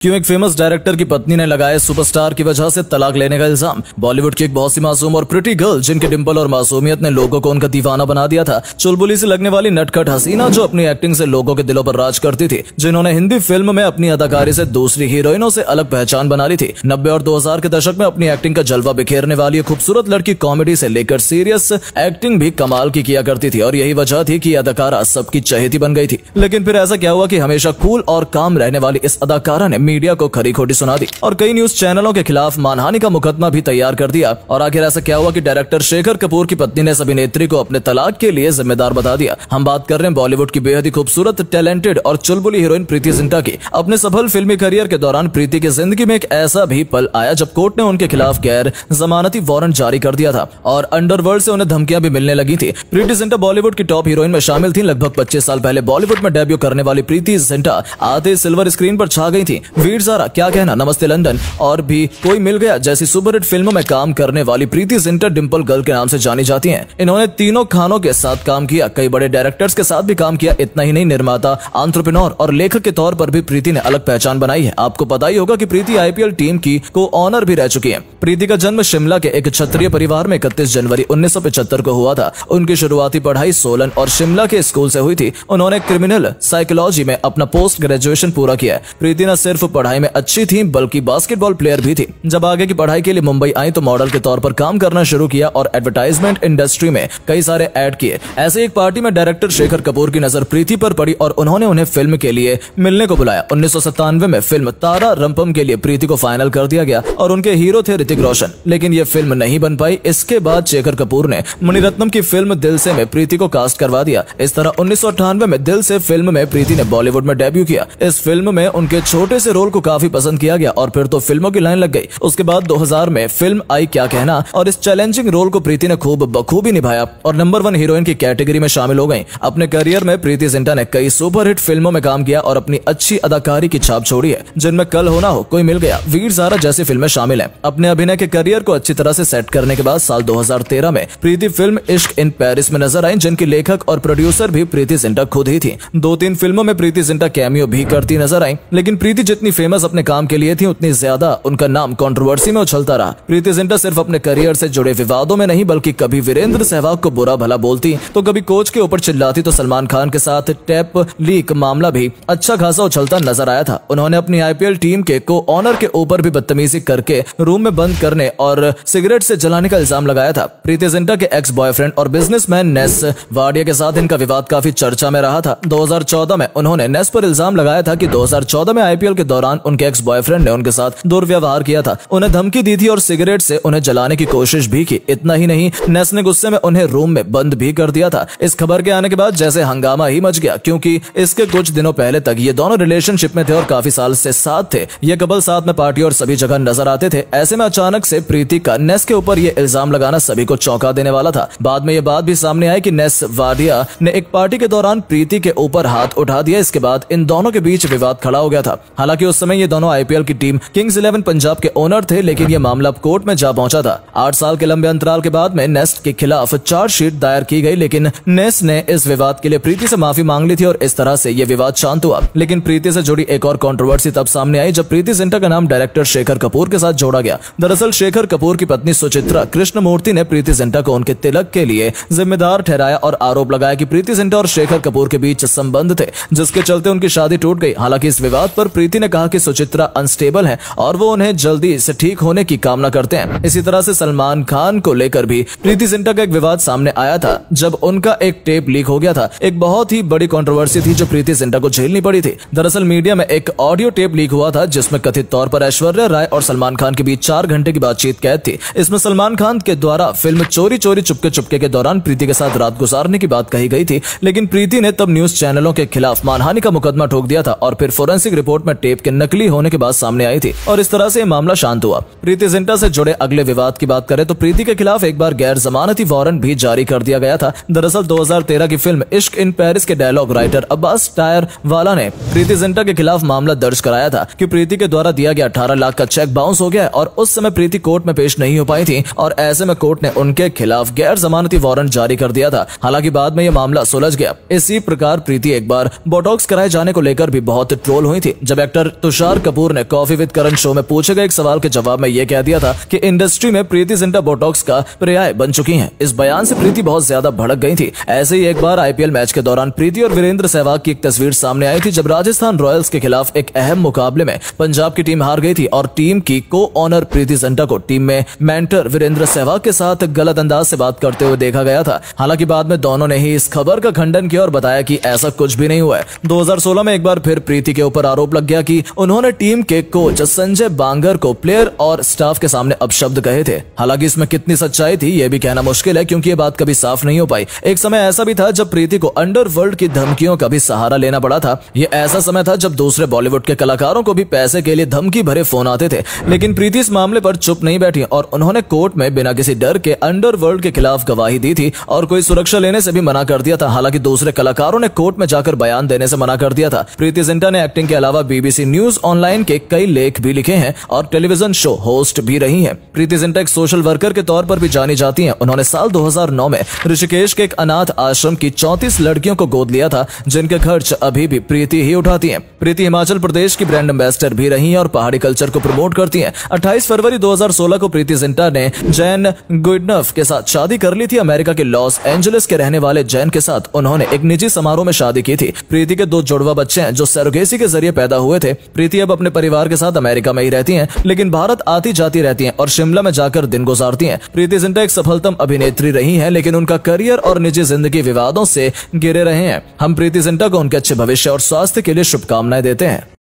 क्यों एक famous director की पत्नी ने लगाए सुपरस्टार की वजह से तलाक लेने का इल्जाम। बॉलीवुड की एक बहुत सी मासूम और प्रिटी गर्ल जिनके डिंपल और मासूमियत ने लोगों को उनका दीवाना बना दिया था। चुलबुली से लगने वाली नटखट हसीना जो अपनी एक्टिंग से लोगों के दिलों पर राज करती थी, जिन्होंने हिंदी फिल्म में अपनी अदाकारी से दूसरी हीरोइनों से अलग पहचान बना ली थी। 90 और 2000 के दशक में अपनी एक्टिंग का जलवा बिखेरने वाली खूबसूरत लड़की कॉमेडी से लेकर सीरियस एक्टिंग भी कमाल की किया करती थी और यही वजह थी कि अदाकारा सबकी चहेती बन गई थी। लेकिन फिर ऐसा क्या हुआ कि हमेशा कूल और काम रहने वाली इस अदाकारा ने मीडिया को खरी खोटी सुना दी और कई न्यूज चैनलों के खिलाफ मानहानि का मुकदमा भी तैयार कर दिया। और आखिर ऐसा क्या हुआ कि डायरेक्टर शेखर कपूर की पत्नी ने इस अभिनेत्री को अपने तलाक के लिए जिम्मेदार बता दिया। हम बात कर रहे हैं बॉलीवुड की बेहद ही खूबसूरत, टैलेंटेड और चुलबुली हीरोइन प्रीति जिंटा की। अपने सफल फिल्मी करियर के दौरान प्रीति की जिंदगी में एक ऐसा भी पल आया जब कोर्ट ने उनके खिलाफ गैर जमानती वारंट जारी कर दिया था और अंडरवर्ल्ड से उन्हें धमकियां भी मिलने लगी थी। प्रीति जिंटा बॉलीवुड की टॉप हीरोइन में शामिल थी। लगभग 25 साल पहले बॉलीवुड में डेब्यू करने वाली प्रीति जिंटा आते सिल्वर स्क्रीन पर छा गई थी। वीर ज़ारा, क्या कहना, नमस्ते लंदन और भी कोई मिल गया जैसी सुपरहिट फिल्मों में काम करने वाली प्रीति जिंटा डिंपल गर्ल के नाम से जानी जाती हैं। इन्होंने तीनों खानों के साथ काम किया, कई बड़े डायरेक्टर्स के साथ भी काम किया। इतना ही नहीं, निर्माता, एंटरप्रेन्योर और लेखक के तौर पर भी प्रीति ने अलग पहचान बनाई है। आपको पता ही होगा कि प्रीति आईपीएल टीम की को-ऑनर भी रह चुकी है। प्रीति का जन्म शिमला के एक क्षत्रिय परिवार में 31 जनवरी 1975 को हुआ था। उनकी शुरुआती पढ़ाई सोलन और शिमला के स्कूल से हुई थी। उन्होंने क्रिमिनल साइकोलॉजी में अपना पोस्ट ग्रेजुएशन पूरा किया। प्रीति न सिर्फ पढ़ाई में अच्छी थी बल्कि बास्केटबॉल प्लेयर भी थी। जब आगे की पढ़ाई के लिए मुंबई आई तो मॉडल के तौर पर काम करना शुरू किया और एडवर्टाइजमेंट इंडस्ट्री में कई सारे ऐड किए। ऐसे एक पार्टी में डायरेक्टर शेखर कपूर की नजर प्रीति पर पड़ी और उन्होंने उन्हें फिल्म के लिए मिलने को बुलाया। 1997 में फिल्म तारा रंपम के लिए प्रीति को फाइनल कर दिया गया और उनके हीरो थे ऋतिक रोशन, लेकिन ये फिल्म नहीं बन पाई। इसके बाद शेखर कपूर ने मणिरत्नम की फिल्म दिल से में प्रीति को कास्ट करवा दिया। इस तरह 1998 में दिल से फिल्म में प्रीति ने बॉलीवुड में डेब्यू किया। इस फिल्म में उनके छोटे से रोल को काफी पसंद किया गया और फिर तो फिल्मों की लाइन लग गई। उसके बाद 2000 में फिल्म आई क्या कहना और इस चैलेंजिंग रोल को प्रीति ने खूब बखूबी निभाया और नंबर 1 हीरोइन की कैटेगरी में शामिल हो गई। अपने करियर में प्रीति जिंटा ने कई सुपरहिट फिल्मों में काम किया और अपनी अच्छी अदाकारी की छाप छोड़ी है, जिनमें कल हो ना हो, कोई मिल गया, वीर ज़ारा जैसी फिल्में शामिल हैं। अपने अभिनय के करियर को अच्छी तरह से सेट करने के बाद साल 2013 में प्रीति फिल्म इश्क इन पेरिस में नजर आई, जिनकी लेखक और प्रोड्यूसर भी प्रीति जिंटा खुद ही थी। 2-3 फिल्मों में प्रीति जिंटा कैमियो भी करती नजर आई, लेकिन प्रीति जितनी फेमस अपने काम के लिए थी उतनी ज्यादा उनका नाम कंट्रोवर्सी में उछलता रहा। प्रीति जिंटा सिर्फ अपने करियर से जुड़े विवादों में नहीं बल्कि कभी वीरेंद्र सहवाग को बुरा भला बोलती तो कभी कोच के ऊपर चिल्लाती तो सलमान खान के साथ टैप लीक मामला भी अच्छा खासा उछलता नजर आया था। उन्होंने अपनी आईपीएल टीम के को-ऑनर के ऊपर भी बदतमीजी करके रूम में बंद करने और सिगरेट से जलाने का इल्जाम लगाया था। प्रीति जिंटा के एक्स बॉयफ्रेंड और बिजनेसमैन नेस वाडिया के साथ इनका विवाद काफी चर्चा में रहा था। 2014 में उन्होंने नेस पर इल्जाम लगाया था कि 2014 में आईपीएल के दौरान उनके एक्स बॉयफ्रेंड ने उनके साथ दुर्व्यवहार किया था, उन्हें धमकी दी थी और सिगरेट से उन्हें जलाने की कोशिश भी की। इतना ही नहीं, नेस ने गुस्से में उन्हें रूम में बंद भी कर दिया था। इस खबर के आने के बाद जैसे हंगामा ही मच गया, क्योंकि इसके कुछ दिनों पहले तक ये दोनों रिलेशनशिप में थे और काफी साल से साथ थे। ये कपल साथ में पार्टी और सभी जगह नजर आते थे। ऐसे में अचानक से प्रीति का नेस के ऊपर ये इल्जाम लगाना सभी को चौंका देने वाला था। बाद में ये बात भी सामने आई कि नेस वाडिया ने एक पार्टी के दौरान प्रीति के ऊपर हाथ उठा दिया। इसके बाद इन दोनों के बीच विवाद खड़ा हो गया था। हालांकि उस समय ये दोनों आईपीएल की टीम किंग्स 11 पंजाब के ओनर थे, लेकिन ये मामला कोर्ट में जा पहुंचा था। 8 साल के लंबे अंतराल के बाद में नेस के खिलाफ चार्जशीट दायर की गई, लेकिन नेस ने इस विवाद के लिए प्रीति से माफी मांग ली थी और इस तरह से ये विवाद शांत हुआ। लेकिन प्रीति से जुड़ी एक और कंट्रोवर्सी तब सामने आई जब प्रीति जिंटा का नाम डायरेक्टर शेखर कपूर के साथ जोड़ा गया। दरअसल शेखर कपूर की पत्नी सुचित्रा कृष्णमूर्ति ने प्रीति जिंटा को उनके तिलक के लिए जिम्मेदार ठहराया और आरोप लगाया कि प्रीति जिंटा और शेखर कपूर के बीच संबंध थे, जिसके चलते उनकी शादी टूट गई। हालांकि इस विवाद पर प्रीति ने कहा कि सुचित्रा अनस्टेबल है और वो उन्हें जल्दी से ठीक होने की कामना करते हैं। इसी तरह से सलमान खान को लेकर भी प्रीति जिंटा का एक विवाद सामने आया था जब उनका एक टेप लीक हो गया था। एक बहुत ही बड़ी कंट्रोवर्सी थी जो प्रीति जिंटा को झेलनी पड़ी थी। दरअसल मीडिया में एक ऑडियो टेप लीक हुआ था जिसमें कथित तौर पर ऐश्वर्या राय और सलमान खान के बीच 4 घंटे की बातचीत कैद थी। इसमें सलमान खान के द्वारा फिल्म चोरी चोरी चुपके चुपके के दौरान प्रीति के साथ रात गुजारने की बात कही गई थी, लेकिन प्रीति ने तब न्यूज चैनलों के खिलाफ मानहानि का मुकदमा ठोक दिया था और फिर फोरेंसिक रिपोर्ट में टेप के नकली होने के बाद सामने आई थी और इस तरह से मामला शांत हुआ। प्रीति जिंटा से जुड़े अगले विवाद की बात करें तो प्रीति के खिलाफ एक बार गैर जमानती वारंट भी जारी कर दिया गया था। दरअसल 2013 की फिल्म इश्क इन पेरिस के डायलॉग राइटर अब्बास टायर वाला ने प्रीति जिंटा के खिलाफ मामला दर्ज कराया था कि प्रीति के द्वारा दिया गया 18 लाख का चेक बाउंस हो गया और उस समय प्रीति कोर्ट में पेश नहीं हो पाई थी और ऐसे में कोर्ट ने उनके खिलाफ गैर जमानती वारंट जारी कर दिया था। हालांकि बाद में यह मामला सुलझ गया। इसी प्रकार प्रीति एक बार बोटॉक्स कराए जाने को लेकर भी बहुत ट्रोल हुई थी। जब एक्टर एक्टर तुषार कपूर ने कॉफी विद करण शो में पूछे गए एक सवाल के जवाब में ये कह दिया था कि इंडस्ट्री में प्रीति जिंटा बोटॉक्स का पर्याय बन चुकी हैं। इस बयान से प्रीति बहुत ज्यादा भड़क गई थी। ऐसे ही एक बार आईपीएल मैच के दौरान प्रीति और वीरेंद्र सहवाग की एक तस्वीर सामने आई थी, जब राजस्थान रॉयल्स के खिलाफ एक अहम मुकाबले में पंजाब की टीम हार गई थी और टीम की को ऑनर प्रीति जिंटा को टीम में मेंटर वीरेंद्र सहवाग के साथ गलत अंदाज से बात करते हुए देखा गया था। हालांकि बाद में दोनों ने ही इस खबर का खंडन किया और बताया कि ऐसा कुछ भी नहीं हुआ है। 2016 में एक बार फिर प्रीति के ऊपर आरोप लग गया कि उन्होंने टीम के कोच संजय बांगर को प्लेयर और स्टाफ के सामने अपशब्द कहे थे। हालांकि इसमें कितनी सच्चाई थी ये भी कहना मुश्किल है, क्योंकि ये बात कभी साफ नहीं हो पाई। एक समय ऐसा भी था जब प्रीति को अंडरवर्ल्ड की धमकियों का भी सहारा लेना पड़ा था। ये ऐसा समय था जब दूसरे बॉलीवुड के कलाकारों को भी पैसे के लिए धमकी भरे फोन आते थे, लेकिन प्रीति इस मामले पर चुप नहीं बैठी और उन्होंने कोर्ट में बिना किसी डर के अंडरवर्ल्ड के खिलाफ गवाही दी थी और कोई सुरक्षा लेने से भी मना कर दिया था। हालांकि दूसरे कलाकारों ने कोर्ट में जाकर बयान देने से मना कर दिया था। प्रीति जिंटा ने एक्टिंग के अलावा बीबीसी न्यूज ऑनलाइन के कई लेख भी लिखे हैं और टेलीविजन शो होस्ट भी रही हैं। प्रीति जिंटा एक सोशल वर्कर के तौर पर भी जानी जाती हैं। उन्होंने साल 2009 में ऋषिकेश के एक अनाथ आश्रम की 34 लड़कियों को गोद लिया था, जिनके खर्च अभी भी प्रीति ही उठाती हैं। प्रीति हिमाचल प्रदेश की ब्रांड एम्बेसडर भी रही हैं और पहाड़ी कल्चर को प्रमोट करती हैं। 28 फरवरी 2016 को प्रीति जिंटा ने जैन गुडनफ के साथ शादी कर ली थी। अमेरिका के लॉस एंजलिस के रहने वाले जैन के साथ उन्होंने एक निजी समारोह में शादी की थी। प्रीति के 2 जुड़वा बच्चे हैं जो सरोगेसी के जरिए पैदा हुए थे। प्रीति अब अपने परिवार के साथ अमेरिका में ही रहती हैं, लेकिन भारत आती जाती रहती हैं और शिमला में जाकर दिन गुजारती हैं। प्रीति जिंटा एक सफलतम अभिनेत्री रही हैं, लेकिन उनका करियर और निजी जिंदगी विवादों से घिरे रहे हैं। हम प्रीति जिंटा को उनके अच्छे भविष्य और स्वास्थ्य के लिए शुभकामनाएं देते हैं।